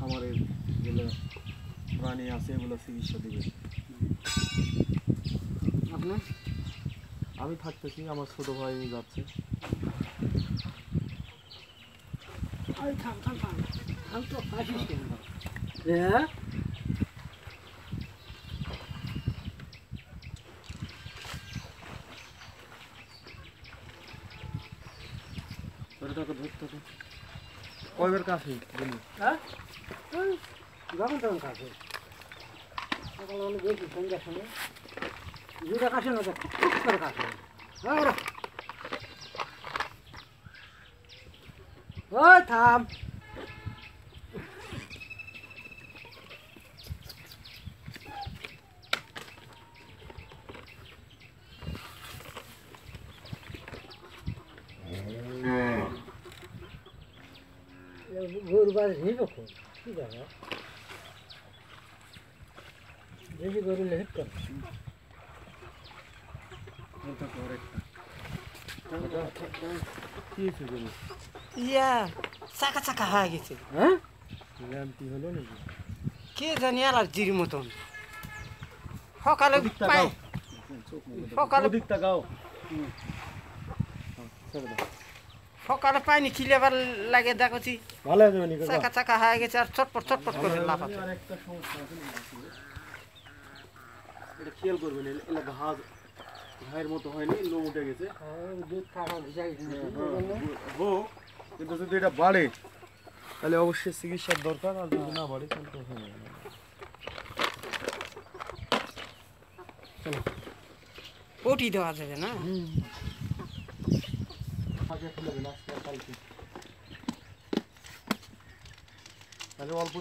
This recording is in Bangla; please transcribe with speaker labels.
Speaker 1: খামারের যেগুলো প্রাণী আছে এগুলো চিকিৎসা দিবে।
Speaker 2: আপনার
Speaker 1: আমি থাকতেছি, আমার ছোট ভাই যাচ্ছে।
Speaker 2: তো আসিস কেন? হ্যাঁ
Speaker 1: কয়বার কাছে বলি?
Speaker 2: হ্যাঁ যখন তখন কাছে সকালে অনেক বেশি সন্ধ্যার সময় যেটা কাছে না খুব করে কাছে ওই থাম গরু বাড়ি নিব কি যাবে বেশি গরু লেট কর
Speaker 1: কি হয়েছে গরু?
Speaker 3: ইয়া চাকা চাকা হয়ে গেছে।
Speaker 2: হ্যাঁ
Speaker 1: ল্যাম্পটি হলো নাকি?
Speaker 3: কে জানি অ্যালার্জির মতন সকালে
Speaker 1: ওদিকটা
Speaker 3: পাই
Speaker 1: গাও,
Speaker 3: সকালে
Speaker 1: ওদিকটা গাও। ছেড়ে দাও।
Speaker 3: সকালে পাইনি খিলেবার লাগে দেখছি
Speaker 1: ভালো হয়ে যাবে নিকো।
Speaker 3: চাকা চাকা হয়ে গেছে আর চটপট চটপট করে লাফাচ্ছে।
Speaker 1: আর একটা সমস্যা আছে না, এটা খেয়াল করবেন, এলা ঘায়ের মতো হয়নি, লোম উঠে গেছে।
Speaker 2: দুধ খাওয়া ভিজাই
Speaker 1: হোক, কিন্তু যদি এটা বাড়ে তাহলে অবশ্যই চিকিৎসার দরকার, আর যদি না বাড়ে তাহলে তো হবে না।
Speaker 3: পটি দেওয়া যাবে না?
Speaker 1: আগে খুলে দেন আজকে আর কালকে। তাহলে অল্প